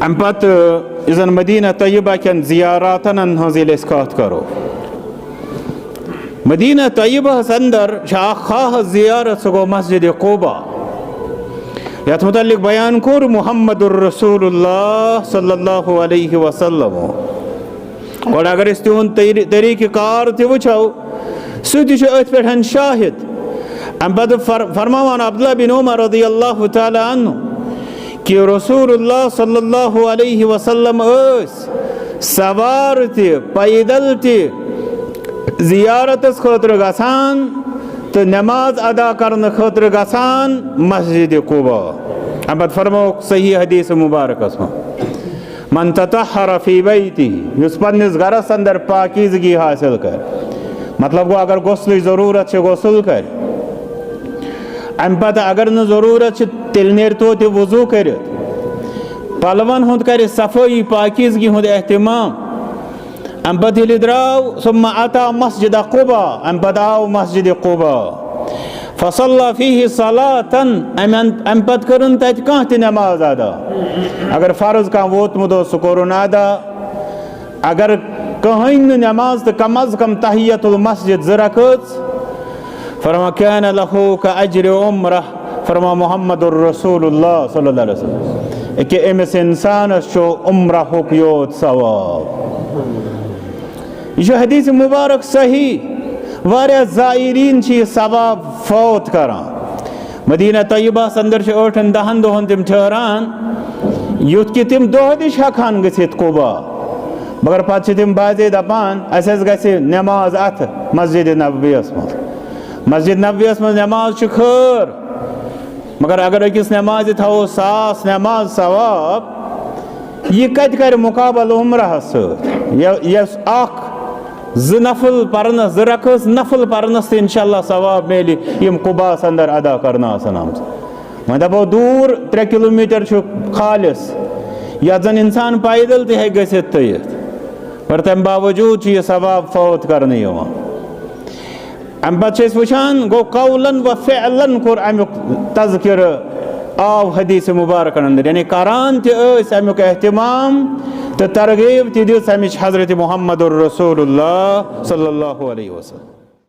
अम पत् isn't Medina तय्यबा केन ज़ियारातन हंज़ येल्ले अस कथ करो मदीना तय्यबाहस अंदर खास ज़ियारत सो गो मस्जिद क़ुबा यथ मुतल्लिक़ बयान कोर मुहम्मदुर रसूलुल्लाह सल्लल्लाहु अलैहि वसल्लम और अगर इस तिहुन तरीक़ेकार ते वुचो सु ति छु अथ पेठन शाहिद अम पत् फरमावान अब्दुल्लाह बिन उमर रज़ियल्लाहु तआला अन्हु कि रसूलुल्लाह सल्लल्लाहु अलैहि वसल्लम सवार ते पैदल ते ज़ियारतस खतर गसान तो नमाज अदा करने खतर गसान मस्जिद क़ुबा। अम पत् फरमो सही हदीस मुबारकस मन ततहर फी बैतिही युस पन्निस गरस अंदर पाकीज़गी हासिल कर मतलब गो अगर गुस्ल ज़रूरत है गुस्ल कर अम पत् अगर न ज़रूरत तेल नेर तो वज़ू कर पलवन हुंद कर सफ़ाई पाकीज़गी हुंद एहतिमाम अम पत् येल्ले द्राव सुम्मा अता मस्जिद क़ुबा अम पत् आव मस्जिद क़ुबा फसल्ला फीही सलातन अम पत् करन तत कांह ते नमाज अदा अगर फ़र्ज़ कांह वोतमुत ओस सु कोरुन अदा अगर कहीं नमाज तो कम अज़ कम तहियतुल मस्जिद ज़ रकअत फरमा कान लहू का अज्र उम्रह फरमा मुहम्मदुर रसूलुल्लाह सल्लल्लाहु अलैहि वसल्लम कि अमिस इंसानस छो उम्रहुक योत सवाब। यह हदीस मुबारक सही वारिया ज़ायरीन यह सवाब फौत करान मदीना तय्यबास अंदर 8-10 दोहन तिम ठहरान युथ कि तिम दोह दिश हकान गसित क़ुबा मगर पत् तिम बाज़े दपान अस गसि नमाज अथ मस्जिद नबवियस मस्जिद नबवियस मज नमाज खैर मगर अगर अकिस नमाज थो 1000 नमाज सवाब यह कत कर मुकाबल उम्रहस यस अख ज़ नफल परनस ज़ रकअस नफल परनस इंशाअल्लाह सवाब मेलि यम क़ुबास अंदर अदा करना आसन आमत वह दपो दूर 3 किलोमीटर खालिस या जन इंसान पैदल ते गसित तयित पर तम बावजूद यह सवाब फौत करने अम पत् वुचान गो कौलन व फ़अलन कोर अमुक तज़किर आव हदीस मुबारक अंदर यानी करान ते अमुक एहतिमाम तो तरगीब ती दिस अमिच हज़रत मुहम्मदुर रसूलुल्लाह सल्लल्लाहु अलैहि वसल्लम।